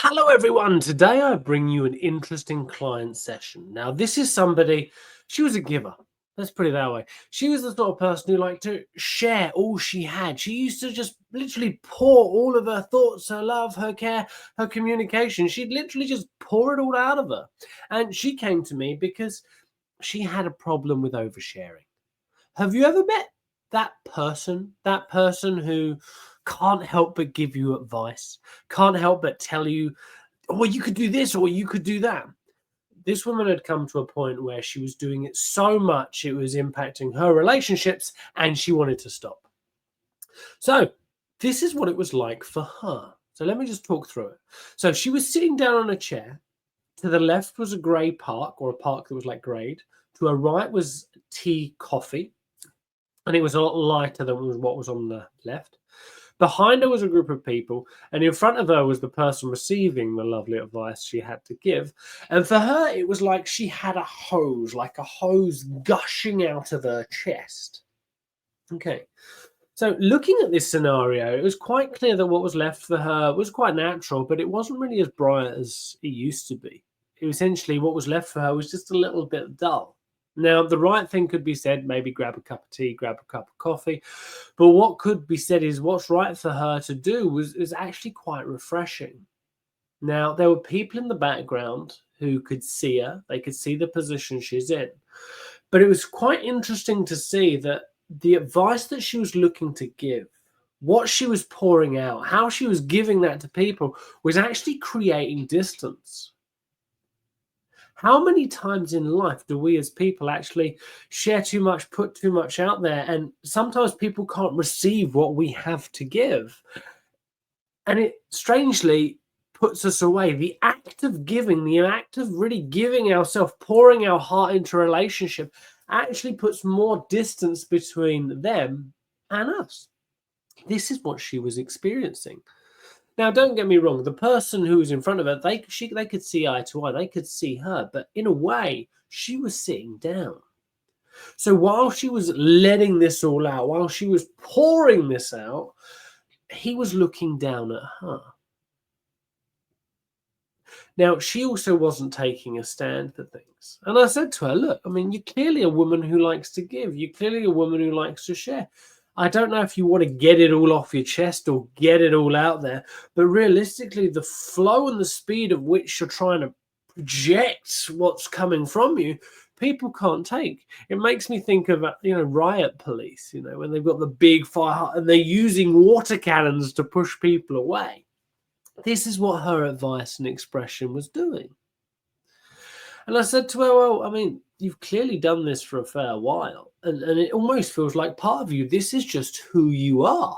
Hello everyone, today I bring you an interesting client session. Now this is somebody, she was a giver, let's put it that way. She was the sort of person who liked to share all she had. She used to just literally pour all of her thoughts, her love, her care, her communication. She'd literally just pour it all out of her. And she came to me because she had a problem with oversharing. Have you ever met that person? That person who can't help but give you advice, can't help but tell you, "Oh, you could do this or you could do that." This woman had come to a point where she was doing it so much it was impacting her relationships and she wanted to stop. So this is what it was like for her. So let me just talk through it. So she was sitting down on a chair. To the left was a grey park, or a park that was like greyed. To her right was tea coffee, and it was a lot lighter than what was on the left. Behind her was a group of people, and in front of her was the person receiving the lovely advice she had to give. And for her, it was like she had a hose, like a hose gushing out of her chest. Okay. So looking at this scenario, it was quite clear that what was left for her was quite natural, but it wasn't really as bright as it used to be. Essentially, what was left for her was just a little bit dull. Now, the right thing could be said, maybe grab a cup of tea, grab a cup of coffee. But what could be said is what's right for her to do was actually quite refreshing. Now, there were people in the background who could see her. They could see the position she's in. But it was quite interesting to see that the advice that she was looking to give, what she was pouring out, how she was giving that to people was actually creating distance. How many times in life do we as people actually share too much, put too much out there, and sometimes people can't receive what we have to give? And it strangely puts us away. The act of giving, the act of really giving ourselves, pouring our heart into a relationship, actually puts more distance between them and us. This is what she was experiencing. Now, don't get me wrong, the person who was in front of her, they could see eye to eye, they could see her, but in a way, she was sitting down. So while she was letting this all out, while she was pouring this out, he was looking down at her. Now, she also wasn't taking a stand for things. And I said to her, look, I mean, you're clearly a woman who likes to give. You're clearly a woman who likes to share. I don't know if you want to get it all off your chest or get it all out there, but realistically, the flow and the speed of which you're trying to project what's coming from you, people can't take. It makes me think of, riot police, when they've got the big fire and they're using water cannons to push people away. This is what her advice and expression was doing. And I said to her, well, I mean, you've clearly done this for a fair while. And it almost feels like part of you, this is just who you are,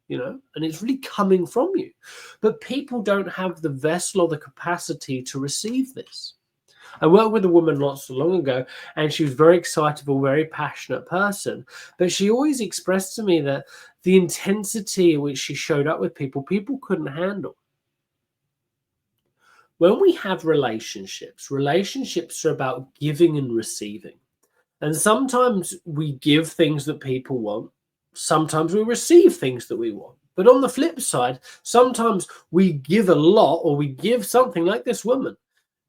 and it's really coming from you. But people don't have the vessel or the capacity to receive this. I worked with a woman not so long ago, and she was very excitable, very passionate person. But she always expressed to me that the intensity in which she showed up with people couldn't handle. When we have relationships are about giving and receiving. And sometimes we give things that people want. Sometimes we receive things that we want. But on the flip side, sometimes we give a lot, or we give something like this woman.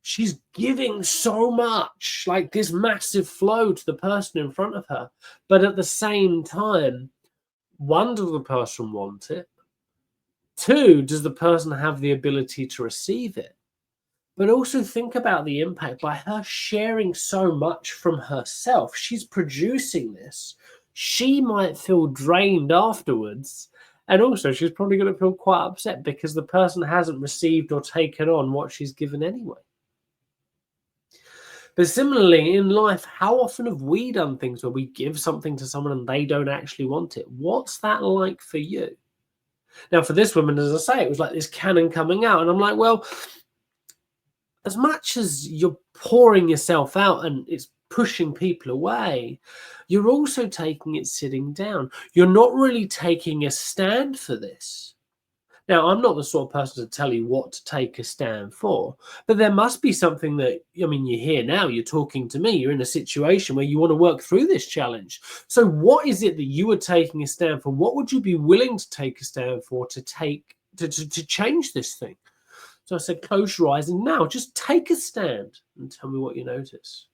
She's giving so much, like this massive flow to the person in front of her. But at the same time, one, does the person want it? Two, does the person have the ability to receive it? But also think about the impact by her sharing so much from herself. She's producing this. She might feel drained afterwards. And also she's probably going to feel quite upset because the person hasn't received or taken on what she's given anyway. But similarly, in life, how often have we done things where we give something to someone and they don't actually want it? What's that like for you? Now, for this woman, as I say, it was like this cannon coming out. And I'm like, well, as much as you're pouring yourself out and it's pushing people away, you're also taking it sitting down. You're not really taking a stand for this. Now, I'm not the sort of person to tell you what to take a stand for, but there must be something that, you're here now, you're talking to me, you're in a situation where you want to work through this challenge. So what is it that you are taking a stand for? What would you be willing to take a stand for to change this thing? So I said, close your eyes and now just take a stand and tell me what you notice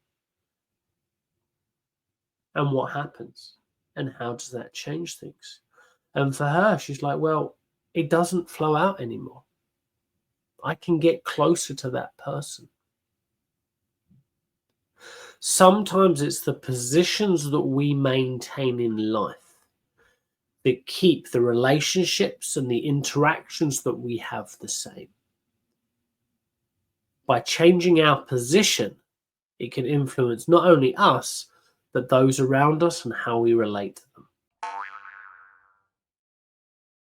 and what happens and how does that change things. And for her, she's like, well, it doesn't flow out anymore. I can get closer to that person. Sometimes it's the positions that we maintain in life that keep the relationships and the interactions that we have the same. By changing our position, it can influence not only us, but those around us and how we relate to them.